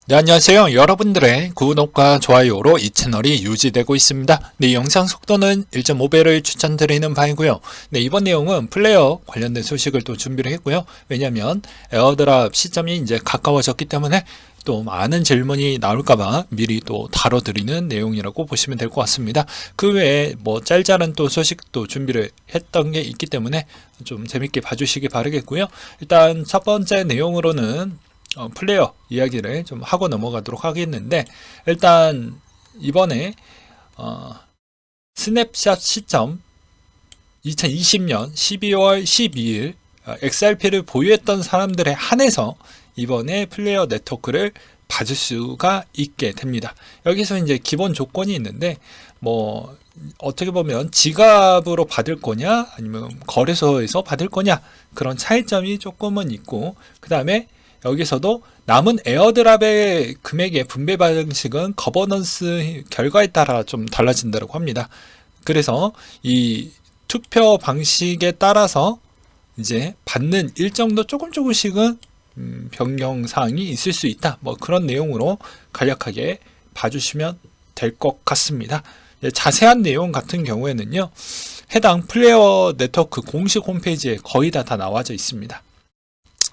네, 안녕하세요. 여러분들의 구독과 좋아요로 이 채널이 유지되고 있습니다. 네, 영상 속도는 1.5배를 추천드리는 바이고요. 네, 이번 내용은 플레이어 관련된 소식을 또 준비를 했고요. 왜냐면 에어드랍 시점이 이제 가까워졌기 때문에 또 많은 질문이 나올까봐 미리 또 다뤄드리는 내용이라고 보시면 될 것 같습니다. 그 외에 뭐 짤짤한 또 소식도 준비를 했던 게 있기 때문에 좀 재밌게 봐주시기 바라겠고요. 일단 첫 번째 내용으로는 플레이어 이야기를 좀 하고 넘어가도록 하겠는데, 일단 이번에 스냅샷 시점 2020년 12월 12일 XRP를 보유했던 사람들에 한해서 이번에 플레이어 네트워크를 받을 수가 있게 됩니다. 여기서 이제 기본 조건이 있는데, 뭐 어떻게 보면 지갑으로 받을 거냐 아니면 거래소에서 받을 거냐, 그런 차이점이 조금은 있고, 그 다음에 여기서도 남은 에어드랍의 금액의 분배 방식은 거버넌스 결과에 따라 좀 달라진다고 합니다. 그래서 이 투표 방식에 따라서 이제 받는 일정도 조금씩은 변경 사항이 있을 수 있다, 뭐 그런 내용으로 간략하게 봐주시면 될 것 같습니다. 자세한 내용 같은 경우에는요, 해당 플레이어 네트워크 공식 홈페이지에 거의 다 나와져 있습니다.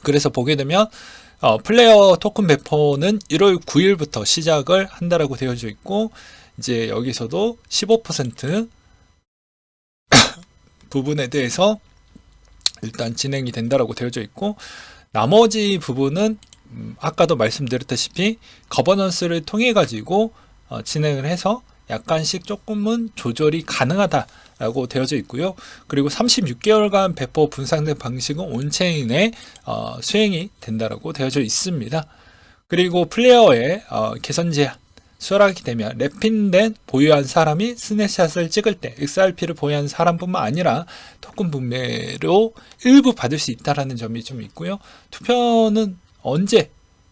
그래서 보게 되면 플레이어 토큰 배포는 1월 9일부터 시작을 한다라고 되어져 있고, 이제 여기서도 15% 부분에 대해서 일단 진행이 된다라고 되어져 있고, 나머지 부분은 아까도 말씀드렸다시피 거버넌스를 통해 가지고 진행을 해서 약간씩 조금은 조절이 가능하다라고 되어져 있고요. 그리고 36개월간 배포 분산된 방식은 온체인에 수행이 된다라고 되어져 있습니다. 그리고 플레이어의 개선 제한 수락이 되면 랩핀된 보유한 사람이 스냅샷을 찍을 때 XRP를 보유한 사람뿐만 아니라 토큰 분배로 일부 받을 수 있다는 점이 좀 있고요. 투표는 언제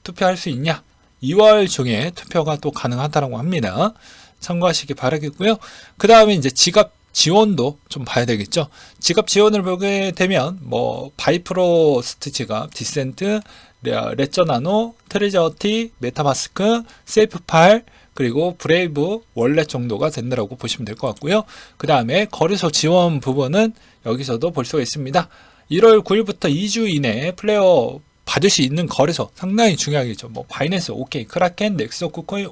투표할 수 있냐? 2월 중에 투표가 또 가능하다고 합니다. 참고하시기 바라겠고요. 그 다음에 이제 지갑 지원도 좀 봐야 되겠죠. 지갑 지원을 보게 되면 뭐 바이프로스트 지갑, 디센트, 레저 나노, 트레저티, 메타마스크, 세이프팔, 그리고 브레이브 월렛 정도가 된다고 보시면 될 것 같고요. 그 다음에 거래소 지원 부분은 여기서도 볼 수가 있습니다. 1월 9일부터 2주 이내에 플레이어 받을 수 있는 거래소 상당히 중요하겠죠. 뭐 바이낸스, 오케이, 크라켄, 넥서, 쿠코인,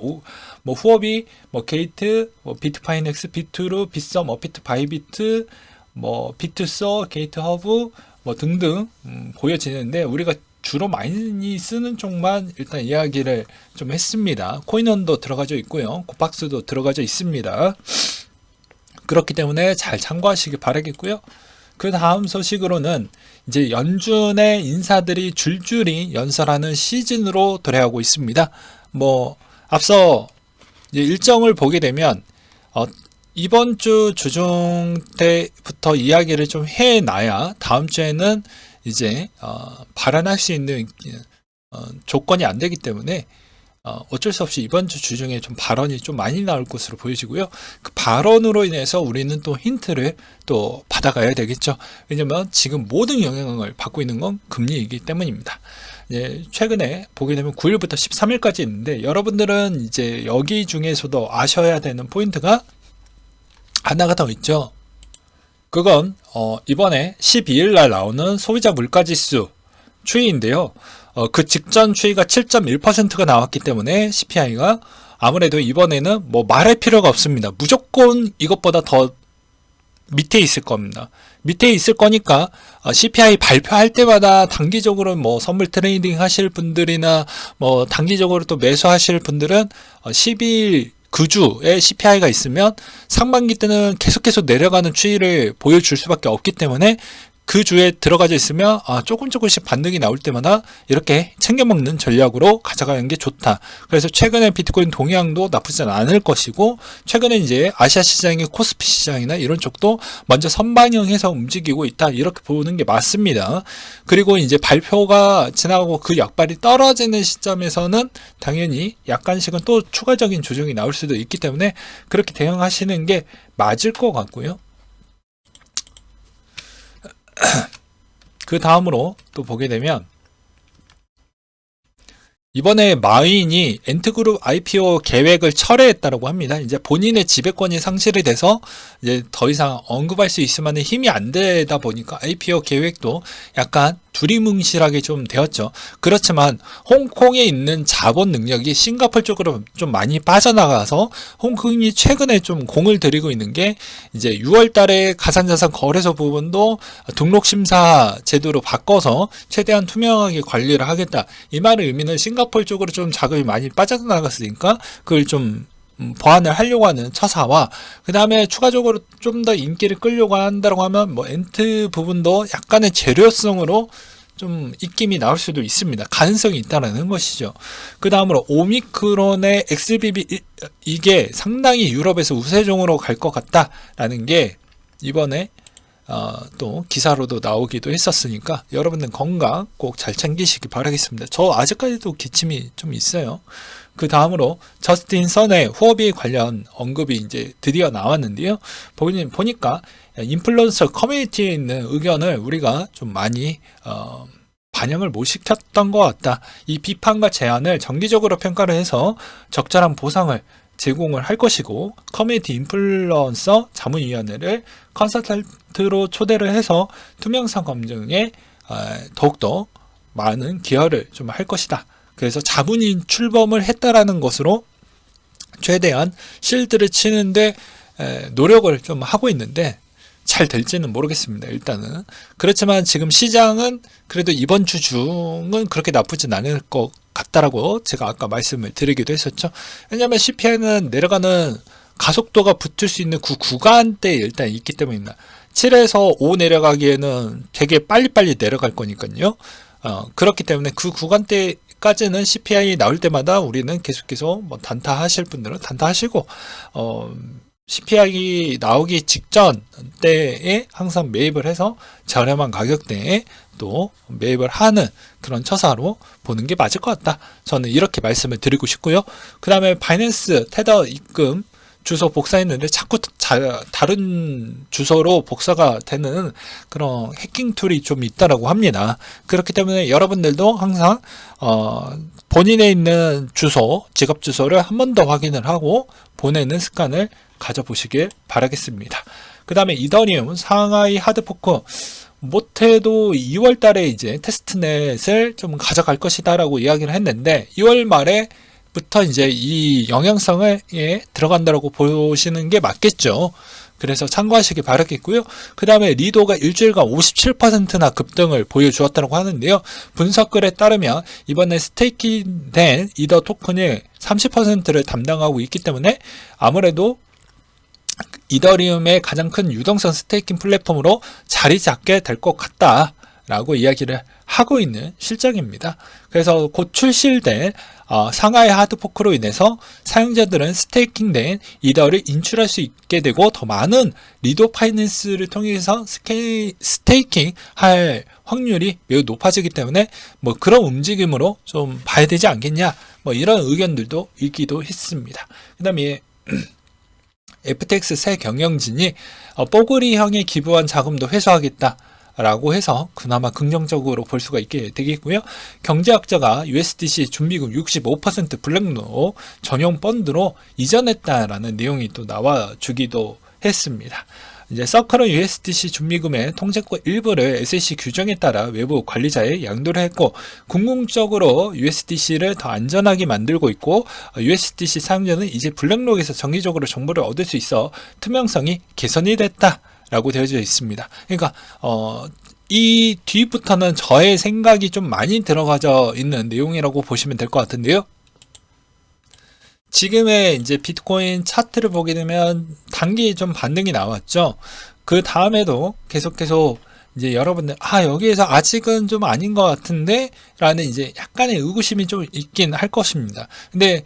뭐 후오비, 뭐 게이트, 뭐 비트파이넥스, 비트루, 빗썸, 어피트, 바이비트, 뭐 비트소, 게이트 허브, 뭐 등등 보여지는데, 우리가 주로 많이 쓰는 쪽만 일단 이야기를 좀 했습니다. 코인원도 들어가져 있고요, 코박스도 들어가져 있습니다. 그렇기 때문에 잘 참고하시기 바라겠고요. 그 다음 소식으로는 이제 연준의 인사들이 줄줄이 연설하는 시즌으로 도래하고 있습니다. 뭐 앞서 이제 일정을 보게 되면 이번 주 주중 때부터 이야기를 좀 해놔야 다음 주에는 이제 발언할 수 있는 조건이 안 되기 때문에 어쩔 수 없이 이번 주 주중에 좀 발언이 좀 많이 나올 것으로 보여지고요. 그 발언으로 인해서 우리는 또 힌트를 또 받아가야 되겠죠. 왜냐면 지금 모든 영향을 받고 있는 건 금리이기 때문입니다. 최근에 보게 되면 9일부터 13일까지 있는데, 여러분들은 이제 여기 중에서도 아셔야 되는 포인트가 하나가 더 있죠. 그건 이번에 12일 날 나오는 소비자 물가지수 추이인데요. 그 직전 추이가 7.1%가 나왔기 때문에 CPI가 아무래도 이번에는 뭐 말할 필요가 없습니다. 무조건 이것보다 더 밑에 있을 겁니다. 밑에 있을 거니까 CPI 발표할 때마다 단기적으로 뭐 선물 트레이딩 하실 분들이나 뭐 단기적으로 또 매수하실 분들은 12일 그 주에 CPI가 있으면 상반기 때는 계속해서 내려가는 추이를 보여줄 수밖에 없기 때문에 그 주에 들어가져 있으면 조금씩 반등이 나올 때마다 이렇게 챙겨 먹는 전략으로 가져가는 게 좋다. 그래서 최근에 비트코인 동향도 나쁘지 않을 것이고, 최근에 이제 아시아 시장의 코스피 시장이나 이런 쪽도 먼저 선반영해서 움직이고 있다, 이렇게 보는 게 맞습니다. 그리고 이제 발표가 지나고 그 약발이 떨어지는 시점에서는 당연히 약간씩은 또 추가적인 조정이 나올 수도 있기 때문에 그렇게 대응하시는 게 맞을 것 같고요. 그 다음으로 또 보게 되면 이번에 마윈이 엔트그룹 IPO 계획을 철회했다고 합니다. 이제 본인의 지배권이 상실이 돼서 이제 더 이상 언급할 수 있을 만한 힘이 안 되다 보니까 IPO 계획도 약간 두리뭉실하게 좀 되었죠. 그렇지만 홍콩에 있는 자본 능력이 싱가포르 쪽으로 좀 많이 빠져나가서 홍콩이 최근에 좀 공을 들이고 있는 게 이제 6월 달에 가상자산 거래소 부분도 등록 심사 제도로 바꿔서 최대한 투명하게 관리를 하겠다. 이 말의 의미는 싱가포르 쪽으로 좀 자금이 많이 빠져나갔으니까 그걸 좀 보완을 하려고 하는 처사와, 그 다음에 추가적으로 좀 더 인기를 끌려고 한다고 하면 뭐 엔트 부분도 약간의 재료성으로 좀 입김이 나올 수도 있습니다. 가능성이 있다는 것이죠. 그 다음으로 오미크론의 XBB 이게 상당히 유럽에서 우세종으로 갈 것 같다라는 게 이번에 또 기사로도 나오기도 했었으니까 여러분들 건강 꼭 잘 챙기시기 바라겠습니다. 저 아직까지도 기침이 좀 있어요. 그 다음으로 저스틴 선의 후업이 관련 언급이 이제 드디어 나왔는데요. 보니까 인플루언서 커뮤니티에 있는 의견을 우리가 좀 많이 반영을 못 시켰던 것 같다. 이 비판과 제안을 정기적으로 평가를 해서 적절한 보상을 제공을 할 것이고, 커뮤니티 인플루언서 자문위원회를 컨설턴트로 초대를 해서 투명성 검증에 더욱더 많은 기여를 좀 할 것이다. 그래서 자문인 출범을 했다라는 것으로 최대한 실드를 치는데 노력을 좀 하고 있는데 잘 될지는 모르겠습니다. 일단은 그렇지만 지금 시장은 그래도 이번 주 중은 그렇게 나쁘진 않을 것 같다라고 제가 아까 말씀을 드리기도 했었죠. 왜냐하면 CPI는 내려가는 가속도가 붙을 수 있는 그 구간대에 일단 있기 때문입니다. 7에서 5 내려가기에는 되게 빨리빨리 내려갈 거니까요. 그렇기 때문에 그 구간대까지는 CPI 나올 때마다 우리는 계속해서 뭐 단타하실 분들은 단타하시고, CPI 나오기 직전 때에 항상 매입을 해서 저렴한 가격대에 또 매입을 하는 그런 처사로 보는 게 맞을 것 같다. 저는 이렇게 말씀을 드리고 싶고요. 그 다음에 바이낸스 테더 입금 주소 복사했는데 자꾸 다른 주소로 복사가 되는 그런 해킹 툴이 좀 있다라고 합니다. 그렇기 때문에 여러분들도 항상 본인에 있는 주소, 지갑 주소를 한 번 더 확인을 하고 보내는 습관을 가져보시길 바라겠습니다. 그 다음에 이더리움 상하이 하드포크 못해도 2월 달에 이제 테스트넷을 좀 가져갈 것이다 라고 이야기를 했는데 2월 말에 부터 이제 이 영향성을 들어간다라고 보시는 게 맞겠죠. 그래서 참고하시기 바라겠고요. 그 다음에 리도가 일주일간 57%나 급등을 보여주었다고 하는데요. 분석글에 따르면 이번에 스테이킹된 이더 토큰의 30%를 담당하고 있기 때문에 아무래도 이더리움의 가장 큰 유동성 스테이킹 플랫폼으로 자리 잡게 될 것 같다 라고 이야기를 하고 있는 실정입니다. 그래서 곧 출시될 상하이 하드포크로 인해서 사용자들은 스테이킹된 이더를 인출할 수 있게 되고 더 많은 리도 파이낸스를 통해서 스테이킹 할 확률이 매우 높아지기 때문에 뭐 그런 움직임으로 좀 봐야 되지 않겠냐, 뭐 이런 의견들도 있기도 했습니다. 그 다음에 FTX 새 경영진이 뽀글이형에 기부한 자금도 회수하겠다 라고 해서 그나마 긍정적으로 볼 수가 있게 되겠고요. 경제학자가 USDC 준비금 65% 블랙로 전용 펀드로 이전했다라는 내용이 또 나와주기도 했습니다. 이제 서클은 USDC 준비금의 통제권 일부를 SEC 규정에 따라 외부 관리자에 양도를 했고 궁극적으로 USDC를 더 안전하게 만들고 있고 USDC 사용자는 이제 블랙록에서 정기적으로 정보를 얻을 수 있어 투명성이 개선이 됐다 라고 되어져 있습니다. 그러니까 이 뒤부터는 저의 생각이 좀 많이 들어가져 있는 내용이라고 보시면 될 것 같은데요. 지금의 이제 비트코인 차트를 보게 되면 단기 좀 반등이 나왔죠. 그 다음에도 계속해서 이제 여러분들 여기에서 아직은 좀 아닌 것 같은데 라는 이제 약간의 의구심이 좀 있긴 할 것입니다. 근데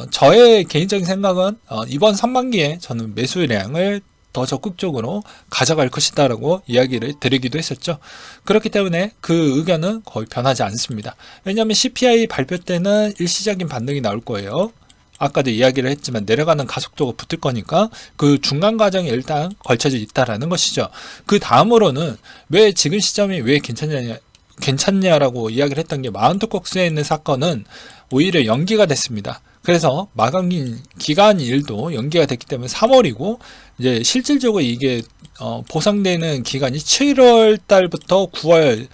저의 개인적인 생각은 이번 상반기에 저는 매수량을 더 적극적으로 가져갈 것이다 라고 이야기를 드리기도 했었죠. 그렇기 때문에 그 의견은 거의 변하지 않습니다. 왜냐하면 CPI 발표 때는 일시적인 반등이 나올 거예요. 아까도 이야기를 했지만 내려가는 가속도가 붙을 거니까 그 중간 과정이 일단 걸쳐져 있다라는 것이죠. 그 다음으로는 왜 지금 시점이 왜 괜찮냐라고 이야기를 했던 게 마운트 콕스에 있는 사건은 오히려 연기가 됐습니다. 그래서 마감 기간 일도 연기가 됐기 때문에 3월이고 이제 실질적으로 이게 보상되는 기간이 7월 달부터 9월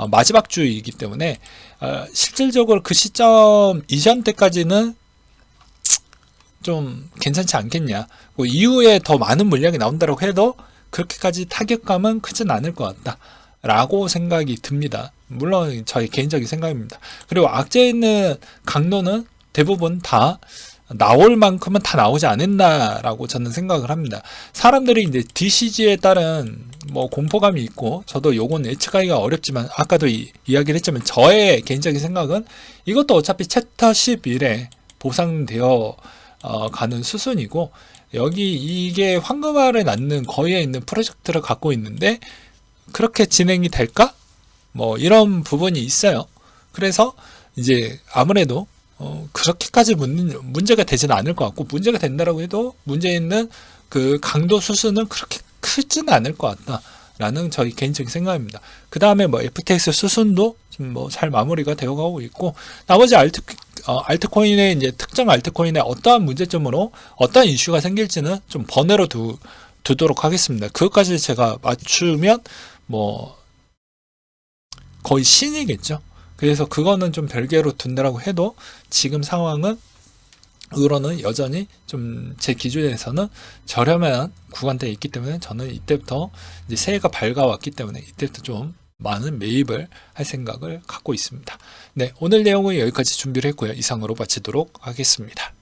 마지막 주이기 때문에 실질적으로 그 시점 이전 때까지는 좀 괜찮지 않겠냐. 뭐 이후에 더 많은 물량이 나온다고 해도 그렇게까지 타격감은 크진 않을 것 같다 라고 생각이 듭니다. 물론 저의 개인적인 생각입니다. 그리고 악재에 있는 강도는 대부분 다 나올 만큼은 다 나오지 않았나라고 저는 생각을 합니다. 사람들이 이제 DCG에 따른 뭐 공포감이 있고, 저도 요건 예측하기가 어렵지만 아까도 이야기를 했지만 저의 개인적인 생각은 이것도 어차피 챕터 11에 보상되어 가는 수순이고, 여기 이게 황금알을 낳는 거위에 있는 프로젝트를 갖고 있는데 그렇게 진행이 될까? 뭐 이런 부분이 있어요. 그래서 이제 아무래도 그렇게까지 문제가 되지는 않을 것 같고, 문제가 된다라고 해도 문제 있는 그 강도 수준은 그렇게 크지는 않을 것 같다라는 저희 개인적인 생각입니다. 그 다음에 뭐 FTX 수순도 좀 뭐 잘 마무리가 되어가고 있고, 나머지 알트코인의 이제 특정 알트코인의 어떠한 문제점으로 어떠한 이슈가 생길지는 좀 번외로 두도록 하겠습니다. 그것까지 제가 맞추면 뭐 거의 신이겠죠. 그래서 그거는 좀 별개로 둔다라고 해도 지금 상황은 으로는 여전히 좀 제 기준에서는 저렴한 구간대에 있기 때문에 저는 이때부터 이제 새해가 밝아왔기 때문에 이때부터 좀 많은 매입을 할 생각을 갖고 있습니다. 네, 오늘 내용은 여기까지 준비를 했고요. 이상으로 마치도록 하겠습니다.